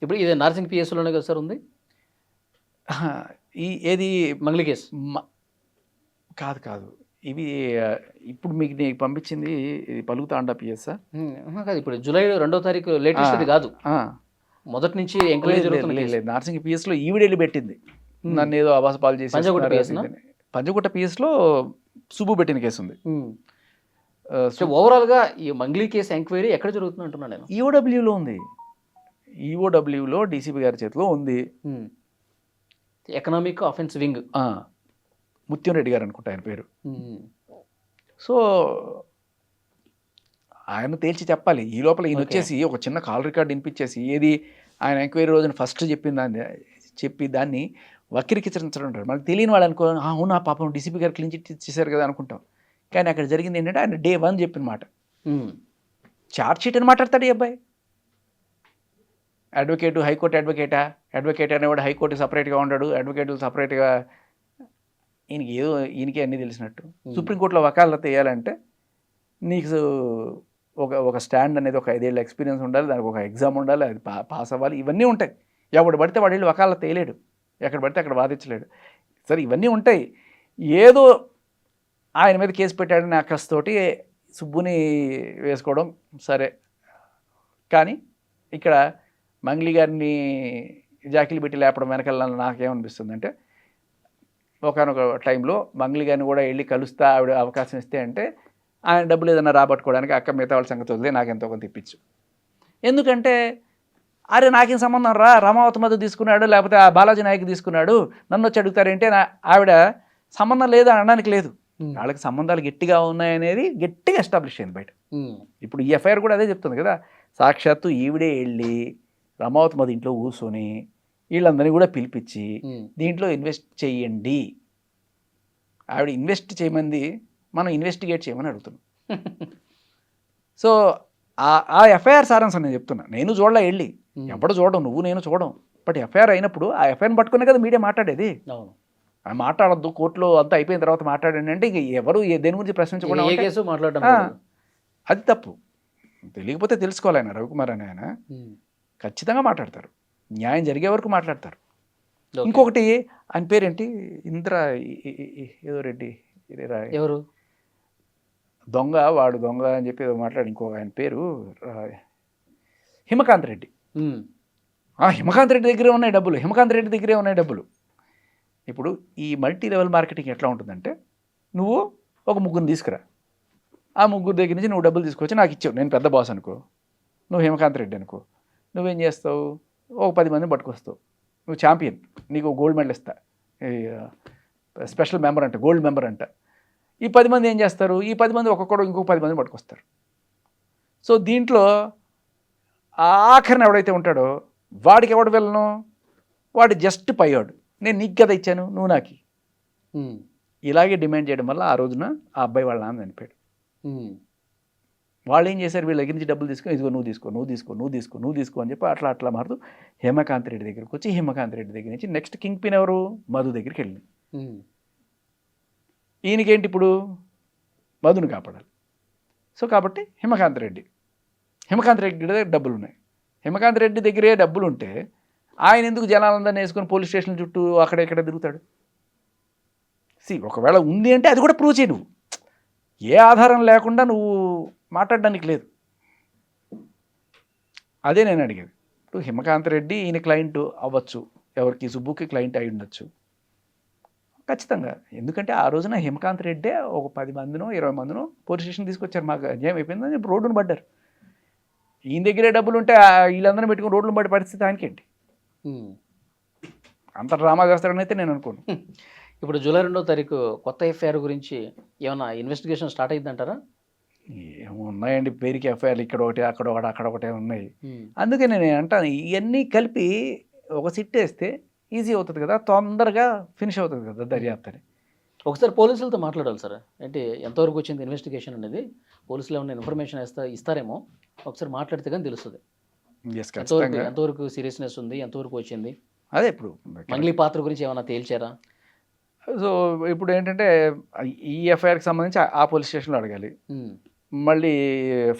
ఇప్పుడు ఇది నర్సింగ్ పిఎస్లోనే కదా సార్ ఉంది ఏది మంగ్లీ కేసు? కాదు కాదు, ఇవి ఇప్పుడు మీకు నీకు పంపించింది ఇది పలుకుతాండా పిఎస్. కాదు, ఇప్పుడు జూలై 2వ తారీఖు లేటెస్ట్ అది కాదు, మొదటి నుంచి ఎంక్వైరీ జరుగుతుంది. లేదు, నార్సింగ్ పిఎస్లో ఈవిడెళ్ళి పెట్టింది, నన్ను ఏదో అబాస పాలు చేసి. పంజాగుట్ట పిఎస్, పంజాగుట్ట పిఎస్లో సుబ్బు పెట్టిన కేసు ఉంది. ఓవరాల్గా ఈ మంగ్లీ కేసు ఎంక్వైరీ ఎక్కడ జరుగుతుంది అంటున్నా నేను? ఈఓడబ్ల్యూలో ఉంది. ఈఓడబ్ల్యూలో డీసీపీ గారి చేతిలో ఉంది. ఎకనామిక్ అఫెన్స్ వింగ్, ముత్యం రెడ్డి గారు అనుకుంటా ఆయన పేరు. సో ఆయన తేల్చి చెప్పాలి. ఈ లోపల ఈయన వచ్చేసి ఒక చిన్న కాల్ రికార్డ్ వినిపించేసి ఏది ఆయన ఎంక్వైరీ రోజున ఫస్ట్ చెప్పి దాన్ని వక్రీకరించడం ఉంటారు. మనకు తెలియని వాళ్ళు అనుకో, అవునా పాపం డీసీపీ గారు క్లీన్ చిట్ ఇచ్చేసారు కదా అనుకుంటాం. కానీ అక్కడ జరిగింది ఏంటంటే ఆయన డే 1 చెప్పిన మాట చార్జ్ షీట్ అని మాట్లాడతాడు ఈ అబ్బాయి. అడ్వకేటు, హైకోర్టు అడ్వకేట్ అనేవాడు హైకోర్టు సపరేట్గా ఉన్నాడు, అడ్వకేటు సపరేట్గా. ఈయనకి అన్నీ తెలిసినట్టు. సుప్రీంకోర్టులో వకాలత వేయాలంటే నీకు ఒక స్టాండ్ అనేది, ఒక 5 ఏళ్ళ ఎక్స్పీరియన్స్ ఉండాలి, దానికి ఒక ఎగ్జామ్ ఉండాలి, అది పాస్ అవ్వాలి, ఇవన్నీ ఉంటాయి. ఎవడు పడితే వాడు వెళ్ళి వకాలత వేయలేడు, ఎక్కడ పడితే అక్కడ వాదించలేడు. సరే, ఇవన్నీ ఉంటాయి. ఏదో ఆయన మీద కేసు పెట్టాడని అక్కస్తోటి సుబ్బుని వేసుకోవడం సరే. కానీ ఇక్కడ మంగ్లీ గారిని జాకిలు పెట్టి లేపడం వెనకాల నాకేమనిపిస్తుంది అంటే, ఒకనొక టైంలో మంగ్లీ గారిని కూడా వెళ్ళి కలుస్తా ఆవిడ అవకాశం ఇస్తే అంటే ఆయన డబ్బులు ఏదైనా రాబట్టుకోవడానికి అక్క మిగతా వాళ్ళ సంగతి వదిలే నాకు ఎంతో కొంత ఇప్పించు. ఎందుకంటే అరే నాకేం సంబంధం రా, రామావతి మధు తీసుకున్నాడు లేకపోతే ఆ బాలాజీ నాయక్ తీసుకున్నాడు, నన్ను వచ్చి అడుగుతారంటే ఆవిడ సంబంధం లేదు అనడానికి లేదు. వాళ్ళకి సంబంధాలు గట్టిగా ఉన్నాయనేది గట్టిగా ఎస్టాబ్లిష్ అయింది బయట. ఇప్పుడు ఈ ఎఫ్ఐఆర్ కూడా అదే చెప్తుంది కదా. సాక్షాత్తు ఈవిడే వెళ్ళి రామావతి మధు ఇంట్లో కూర్చొని వీళ్ళందరినీ కూడా పిలిపించి దీంట్లో ఇన్వెస్ట్ చేయండి, ఆవిడ ఇన్వెస్ట్ చేయమంది, మనం ఇన్వెస్టిగేట్ చేయమని అడుగుతున్నాం. సో ఆ ఎఫ్ఐఆర్ సారాంశం నేను చెప్తున్నా. నేను చూడలే వెళ్ళి, ఎప్పుడు చూడడం, నువ్వు నేను చూడడం. బట్ ఎఫ్ఐఆర్ అయినప్పుడు ఆ ఎఫ్ఐఆర్ని పట్టుకునే కదా మీడియా మాట్లాడేది. మాట్లాడద్దు, కోర్టులో అంతా అయిపోయిన తర్వాత మాట్లాడండి అంటే ఇంక ఎవరు దేని గురించి ప్రశ్నించకుండా అది తప్పు. తెలియకపోతే తెలుసుకోవాలి. ఆయన రవికుమార్ అని ఆయన ఖచ్చితంగా మాట్లాడతారు, న్యాయం జరిగే వరకు మాట్లాడతారు. ఇంకొకటి ఆయన పేరేంటి, ఇంద్ర ఏదో రెడ్డి, ఎవరు దొంగ, వాడు దొంగ అని చెప్పి ఏదో మాట్లాడి, ఇంకొక ఆయన పేరు హిమకాంత్ రెడ్డి. హిమకాంత్ రెడ్డి దగ్గరే ఉన్నాయి డబ్బులు, హిమకాంత్ రెడ్డి దగ్గరే ఉన్నాయి డబ్బులు. ఇప్పుడు ఈ మల్టీ లెవెల్ మార్కెటింగ్ ఎట్లా ఉంటుందంటే, నువ్వు ఒక ముగ్గురిని తీసుకురా, ఆ ముగ్గురు దగ్గర నుంచి నువ్వు డబ్బులు తీసుకొచ్చి నాకు ఇచ్చావు, నేను పెద్ద బాస్ అనుకో, నువ్వు హిమకాంత్ రెడ్డి అనుకో, నువ్వేం చేస్తావు, ఒక 10 మందిని పట్టుకొస్తావు, నువ్వు ఛాంపియన్, నీకు గోల్డ్ మెడల్ ఇస్తా, స్పెషల్ మెంబర్ అంట, గోల్డ్ మెంబర్ అంట. ఈ 10 మంది ఏం చేస్తారు, ఈ 10 మంది ఒక్కొక్కడు ఇంకొక 10 మంది పట్టుకొస్తారు. సో దీంట్లో ఆఖరిని ఎవడైతే ఉంటాడో వాడికి ఎవడు వెళ్ళను, వాడు జస్ట్ పయ్యాడు, నేను నీకు కదా ఇచ్చాను, నువ్వు నాకు. ఇలాగే డిమాండ్ చేయడం వల్ల ఆ రోజున ఆ అబ్బాయి వాళ్ళ నాన్న చనిపోయాడు. వాళ్ళు ఏం చేశారు, వీళ్ళ దగ్గర నుంచి డబ్బులు తీసుకొని, ఇదిగో నువ్వు తీసుకో, నువ్వు తీసుకో, నువ్వు తీసుకో, నువ్వు తీసుకో అని చెప్పి అట్లా మారుతూ హిమకాంత్ రెడ్డి దగ్గరికి వచ్చి, హిమకాంత్ రెడ్డి దగ్గర నుంచి నెక్స్ట్ కింగ్ పిన్ ఎవరు, మధు దగ్గరికి వెళ్ళింది. ఈయనకేంటి ఇప్పుడు, మధుని కాపాడాలి. సో కాబట్టి హిమకాంత్ రెడ్డి దగ్గర డబ్బులు ఉన్నాయి. హిమకాంత్ రెడ్డి దగ్గరే డబ్బులు ఉంటే ఆయన ఎందుకు జనాలందరినీ వేసుకొని పోలీస్ స్టేషన్ చుట్టూ అక్కడ తిరుగుతాడు? ఒకవేళ ఉంది అంటే అది కూడా ప్రూవ్ చేయి. నువ్వు ఏ ఆధారం లేకుండా నువ్వు మాట్లాడడానికి లేదు. అదే నేను అడిగేది. ఇప్పుడు హిమకాంత్ రెడ్డి ఈయన క్లయింట్ అవ్వచ్చు, ఎవరికి సుబ్బుకి క్లయింట్ అయి ఉండొచ్చు ఖచ్చితంగా. ఎందుకంటే ఆ రోజున హిమకాంత్ రెడ్డే ఒక 10 మందినో 20 మందినో పోలీస్ స్టేషన్ తీసుకొచ్చారు, మాకు అన్యాయం అయిపోయిందని చెప్పి రోడ్డును పడ్డారు. ఈయన దగ్గరే డబ్బులు ఉంటే వీళ్ళందరూ పెట్టుకుని రోడ్లు పడే పరిస్థితి ఆయనకేంటి? అంత డ్రామా చేస్తాడని అయితే నేను అనుకోను. ఇప్పుడు జూలై 2వ తారీఖు కొత్త ఎఫ్ఐఆర్ గురించి ఏమైనా ఇన్వెస్టిగేషన్ స్టార్ట్ అయిందంటారా? ఉన్నాయండి పేరుకి ఎఫ్ఐఆర్లు ఇక్కడ ఒకటి అక్కడ ఒకటి అక్కడ ఒకటే ఉన్నాయి. అందుకే నేను అంటాను ఇవన్నీ కలిపి ఒక సిట్ వేస్తే ఈజీ అవుతుంది కదా, తొందరగా ఫినిష్ అవుతుంది కదా దర్యాప్తు అని. ఒకసారి పోలీసులతో మాట్లాడాలి సార్. అంటే ఎంతవరకు వచ్చింది ఇన్వెస్టిగేషన్ అనేది, పోలీసులు ఏమైనా ఇన్ఫర్మేషన్ ఇస్తారేమో, ఒకసారి మాట్లాడితే కానీ తెలుస్తుంది ఎంతవరకు సీరియస్నెస్ ఉంది, ఎంతవరకు వచ్చింది. అదే ఇప్పుడు మంగ్లీ పాత్ర గురించి ఏమైనా తేల్చారా? సో ఇప్పుడు ఏంటంటే ఈ ఎఫ్ఐఆర్కి సంబంధించి ఆ పోలీస్ స్టేషన్లో అడగాలి, మళ్ళీ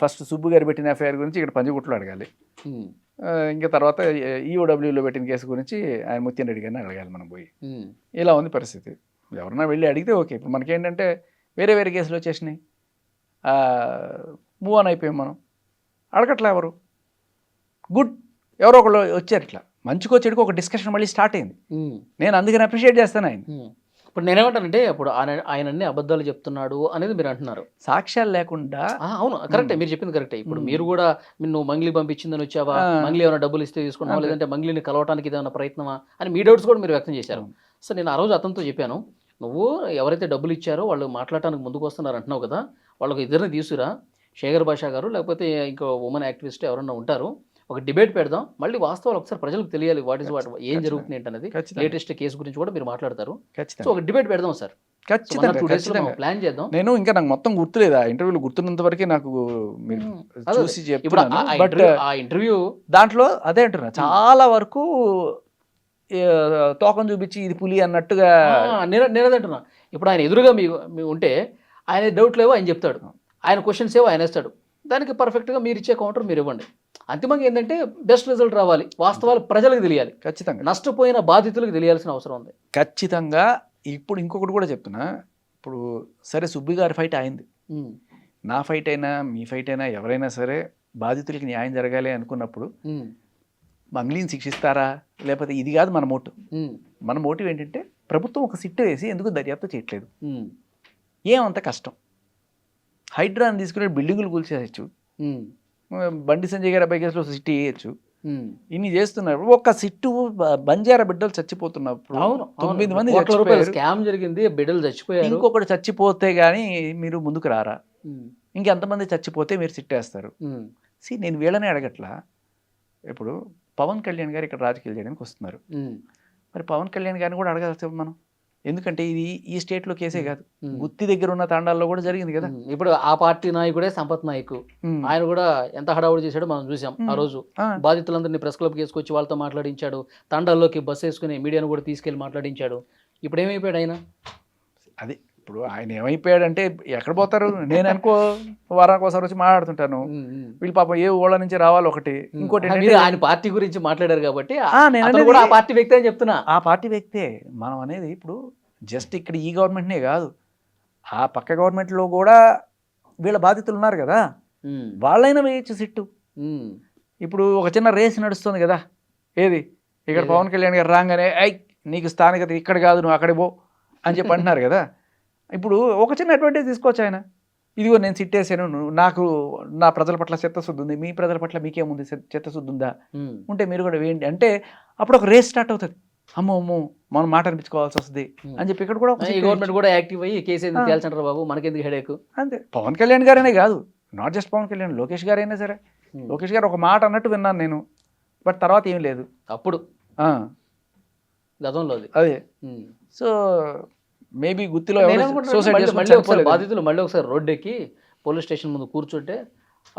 ఫస్ట్ సుబ్బు గారు పెట్టిన ఎఫ్ఐఆర్ గురించి ఇక్కడ పంజగుట్లో అడగాలి, ఇంకా తర్వాత ఈఓడబ్ల్యూలో పెట్టిన కేసు గురించి ఆయన ముత్యం రెడ్డి గారిని అడగాలి మనం పోయి. ఇలా ఉంది పరిస్థితి. ఎవరన్నా వెళ్ళి అడిగితే ఓకే. ఇప్పుడు మనకేంటంటే వేరే వేరే కేసులు వచ్చేసినాయి, మూవ్ ఆన్ అయిపోయాం మనం. అడగట్లే ఎవరు, గుడ్ ఎవరో ఒకళ్ళు వచ్చారు, ఇట్లా మంచికో చెడుకో ఒక డిస్కషన్ మళ్ళీ స్టార్ట్ అయింది. నేను అందుకని అప్రిషియేట్ చేస్తాను ఆయన. ఇప్పుడు నేనేమంటానంటే ఇప్పుడు ఆయన అన్ని అబద్ధాలు చెప్తున్నాడు అనేది మీరు అంటున్నారు, సాక్ష్యాలు లేకుండా. అవును, కరెక్టే, మీరు చెప్పింది కరెక్టే. ఇప్పుడు మీరు కూడా నువ్వు మంగ్లీ పంపించిందని వచ్చావా, మంగ్లీ ఏమైనా డబ్బులు ఇస్తే తీసుకున్నావా, లేదంటే మంగ్లీని కలవటానికి ఏదైనా ప్రయత్నమా అని మీ డౌట్స్ కూడా మీరు వ్యక్తం చేశారు. సో నేను ఆ రోజు అతనితో చెప్పాను, నువ్వు ఎవరైతే డబ్బులు ఇచ్చారో వాళ్ళు మాట్లాడటానికి ముందుకు వస్తున్నారు అంటున్నావు కదా, వాళ్ళకి ఇద్దరిని తీసుకురా, శేఖర్ భాషా గారు లేకపోతే ఇంకో ఉమెన్ యాక్టివిస్ట్ ఎవరన్నా ఉంటారు, ఒక డిబేట్ పెడదాం, మళ్ళీ వాస్తవాలు ఒకసారి ప్రజలకు తెలియాలి, వాట్ ఏం జరుగుతుంది ఏంటనేది, లేటెస్ట్ కేసు గురించి కూడా మీరు మాట్లాడతారు. సో ఒక డిబేట్ పెడదాం సార్, ప్లాన్ చేద్దాం. నేను ఇంకా నాకు మొత్తం గుర్తులేదు, ఆ ఇంటర్వ్యూలు గుర్తున్నంత వరకే నాకు చూసి చెప్తున్నాను. బట్ ఆ ఇంటర్వ్యూ దాంట్లో అదే అంటున్నా, చాలా వరకు తోకం చూపించి ఇది పులి అన్నట్టుగా నేనేదంటున్నా. ఇప్పుడు ఆయన ఎదురుగా మీ ఉంటే ఆయన డౌట్ లేవో ఆయన చెప్తాడు, ఆయన క్వశ్చన్స్ ఏవో ఆయన వేస్తాడు, దానికి పర్ఫెక్ట్గా మీరు ఇచ్చే కౌంటర్ మీరు ఇవ్వండి. అంతిమంగా ఏంటంటే బెస్ట్ రిజల్ట్ రావాలి, వాస్తవాలు ప్రజలకు తెలియాలి, ఖచ్చితంగా నష్టపోయిన బాధితులకు తెలియాల్సిన అవసరం ఉంది ఖచ్చితంగా. ఇప్పుడు ఇంకొకటి కూడా చెప్తున్నా, ఇప్పుడు సరే సుబ్బి గారి ఫైట్ అయింది, నా ఫైట్ అయినా మీ ఫైట్ అయినా ఎవరైనా సరే బాధితులకి న్యాయం జరగాలి అనుకున్నప్పుడు మంగ్లీని శిక్షిస్తారా, లేకపోతే ఇది కాదు మన మోటివ్. మన మోటివ్ ఏంటంటే ప్రభుత్వం ఒక సిట్టు వేసి ఎందుకు దర్యాప్తు చేయట్లేదు, ఏమంత కష్టం, హైడ్రాని తీసుకునే బిల్డింగులు కూల్చేయచ్చు, బండి సంజయ్ గారి అబ్బాయి కేసులో సిట్టు వేయచ్చు, ఇన్ని చేస్తున్నారు. ఒక సిట్టు బంజారా బిడ్డలు చచ్చిపోతున్నప్పుడు 9 మంది స్కామ్ జరిగింది, బిడ్డలు చచ్చిపోయారు, ఇంకొకటి చచ్చిపోతే గానీ మీరు ముందుకు రారా, ఇంకెంతమంది చచ్చిపోతే మీరు సిట్టేస్తారు. నేను వీళ్ళనే అడగట్లా. ఇప్పుడు పవన్ కళ్యాణ్ గారు ఇక్కడ రాజకీయాలు చేయడానికి వస్తున్నారు, మరి పవన్ కళ్యాణ్ గారిని కూడా అడగాల్సి మనం, ఎందుకంటే ఇది ఈ స్టేట్లో కేసే కాదు, గుత్తి దగ్గర ఉన్న తాండాల్లో కూడా జరిగింది కదా. ఇప్పుడు ఆ పార్టీ నాయకుడే సంపత్ నాయక్, ఆయన కూడా ఎంత హడావుడి చేశాడో మనం చూసాం. ఆ రోజు బాధితులందరినీ ప్రెస్ క్లబ్కి వేసుకొచ్చి వాళ్ళతో మాట్లాడించాడు, తాండాల్లోకి బస్సు వేసుకుని మీడియాను కూడా తీసుకెళ్లి మాట్లాడించాడు. ఇప్పుడు ఏమైపోయాడు ఆయన? అది ఇప్పుడు ఆయన ఏమైపోయాడంటే ఎక్కడ పోతారు, నేను అనుకో వారానికి ఒకసారి వచ్చి మాట్లాడుతుంటాను, వీళ్ళు పాపం ఏ ఊళ్ళ నుంచి రావాలి ఒకటి, ఇంకోటి ఆయన పార్టీ గురించి మాట్లాడారు కాబట్టి నేను ఆ పార్టీ వ్యక్తి అని చెప్తున్నా. ఆ పార్టీ వ్యక్తే మనం అనేది. ఇప్పుడు జస్ట్ ఇక్కడ ఈ గవర్నమెంట్నే కాదు, ఆ పక్క గవర్నమెంట్లో కూడా వీళ్ళ బాధితులు ఉన్నారు కదా, వాళ్ళైనా వేయచ్చు సిట్టు. ఇప్పుడు ఒక చిన్న రేస్ నడుస్తుంది కదా, ఏది ఇక్కడ పవన్ కళ్యాణ్ గారు రాగానే నీకు స్థానికత ఇక్కడ కాదు, నువ్వు అక్కడికి పో అని చెప్పి అంటున్నారు కదా. ఇప్పుడు ఒక చిన్న అడ్వాంటేజ్ తీసుకోవచ్చు ఆయన, ఇదిగో నేను సిట్టేసాను, నాకు నా ప్రజల పట్ల చిత్తశుద్ధి ఉంది, మీ ప్రజల పట్ల మీకేముంది చిత్తశుద్ధి ఉందా, ఉంటే మీరు కూడా వేయండి అంటే అప్పుడు ఒక రేస్ స్టార్ట్ అవుతుంది. అమ్మో మనం మాట అనిపించుకోవాల్సి వస్తుంది అని చెప్పి ఇక్కడ కూడా గవర్నమెంట్ కూడా యాక్టివ్ అయ్యి కేసు తేల్చంటారు బాబు, మనకెందుకు హెడేక్. అంతే, పవన్ కళ్యాణ్ గారనే కాదు, నాట్ జస్ట్ పవన్ కళ్యాణ్, లోకేష్ గారు అయినా సరే. లోకేష్ గారు ఒక మాట అన్నట్టు విన్నాను నేను, బట్ తర్వాత ఏం లేదు అప్పుడు గతంలో అదే. సో మేబీ గుత్తిలో బాధితులు మళ్ళీ ఒకసారి రోడ్డు ఎక్కి పోలీస్ స్టేషన్ ముందు కూర్చుంటే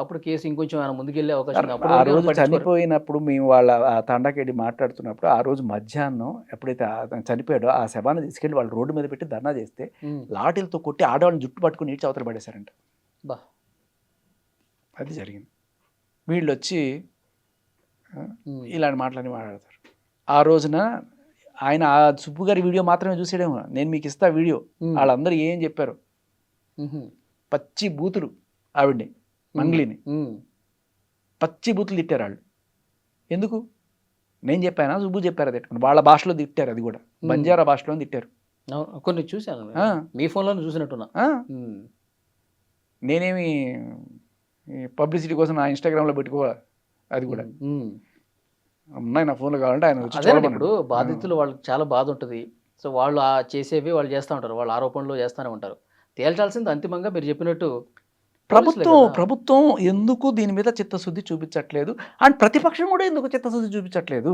అప్పుడు కేసు ఇంకొంచెం ఆయన ముందుకెళ్ళే అవకాశం. ఆ రోజు చనిపోయినప్పుడు మేము వాళ్ళ ఆ తండాకెళ్ళి మాట్లాడుతున్నప్పుడు ఆ రోజు మధ్యాహ్నం ఎప్పుడైతే చనిపోయాడో ఆ శవాన్ని తీసుకెళ్ళి వాళ్ళు రోడ్డు మీద పెట్టి ధర్నా చేస్తే లాఠీలతో కొట్టి ఆడవాళ్ళని జుట్టు పట్టుకుని నీటి అవతల పడేశారంట. అది జరిగింది. వీళ్ళు వచ్చి ఇలాంటి మాటలని మాట్లాడతారు. ఆ రోజున ఆయన ఆ సుబ్బు గారి వీడియో మాత్రమే చూసాడేమో, నేను మీకు ఇస్తా వీడియో, వాళ్ళందరూ ఏం చెప్పారు, పచ్చి బూతులు ఆవిడ్ని మంగ్లీని పచ్చి బూతులు తిట్టారు వాళ్ళు. ఎందుకు నేను చెప్పానా సుబ్బు చెప్పారా తిట్టుకుని, వాళ్ళ భాషలో తిట్టారు, అది కూడా బంజారా భాషలో తిట్టారు. కొన్ని చూశాను, మీ ఫోన్లో చూసినట్టున్నా. నేనేమి పబ్లిసిటీ కోసం నా ఇన్స్టాగ్రామ్లో పెట్టుకోవాలి, అది కూడా ఉన్నాయి నా ఫోన్లో కావాలంటే ఆయన వచ్చి అదేనండి, చూడమనండి. ఇప్పుడు బాధితులు వాళ్ళకి చాలా బాధ ఉంటుంది. సో వాళ్ళు ఆ చేసేవి వాళ్ళు చేస్తూ ఉంటారు, వాళ్ళ ఆరోపణలు చేస్తూనే ఉంటారు. తేల్చాల్సింది అంతిమంగా మీరు చెప్పినట్టు పోలీసులే కదా. ప్రభుత్వం ఎందుకు దీని మీద చిత్తశుద్ధి చూపించట్లేదు, అండ్ ప్రతిపక్షం కూడా ఎందుకు చిత్తశుద్ధి చూపించట్లేదు,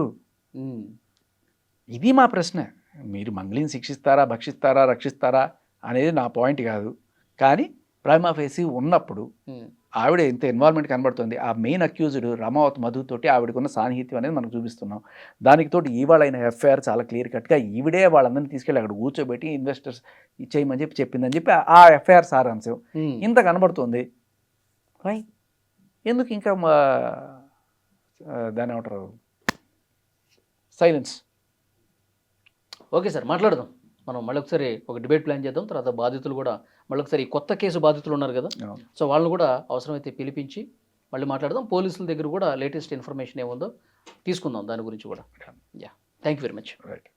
ఉమ్, ఇది మా ప్రశ్న. మీరు మంగ్లీని శిక్షిస్తారా, భక్షిస్తారా, రక్షిస్తారా అనేది నా పాయింట్ కాదు. కానీ ప్రైమా ఫేసి ఉన్నప్పుడు ఉమ్, ఆవిడ ఇంత ఇన్వాల్వ్మెంట్ కనబడుతుంది. ఆ మెయిన్ అక్యూజ్డ్ రమావత్ మధుతోటి ఆవిడకున్న సాన్నిహిత్యం అనేది మనకు చూపిస్తున్నాం. దానికి తోటి ఇవాళ అయిన ఎఫ్ఐఆర్ చాలా క్లియర్ కట్గా ఈవిడే వాళ్ళందరినీ తీసుకెళ్ళి అక్కడ కూర్చోబెట్టి ఇన్వెస్టర్స్ ఇచ్చేయమని చెప్పి చెప్పిందని చెప్పి ఆ ఎఫ్ఐఆర్ సారాంశం ఉమ్. ఇంత కనబడుతుంది. వై ఎందుకు ఇంకా దాని ఏమంటారు సైలెన్స్? ఓకే సార్, మాట్లాడదాం. మనం మళ్ళీ ఒకసారి ఒక డిబేట్ ప్లాన్ చేద్దాం. తర్వాత బాధితులు కూడా మళ్ళీ ఒకసారి ఈ కొత్త కేసు బాధితులు ఉన్నారు కదా, సో వాళ్ళని కూడా అవసరమైతే పిలిపించి మళ్ళీ మాట్లాడదాం. పోలీసుల దగ్గర కూడా లేటెస్ట్ ఇన్ఫర్మేషన్ ఏముందో తీసుకుందాం, దాని గురించి కూడా. Yeah, thank you very much. Right.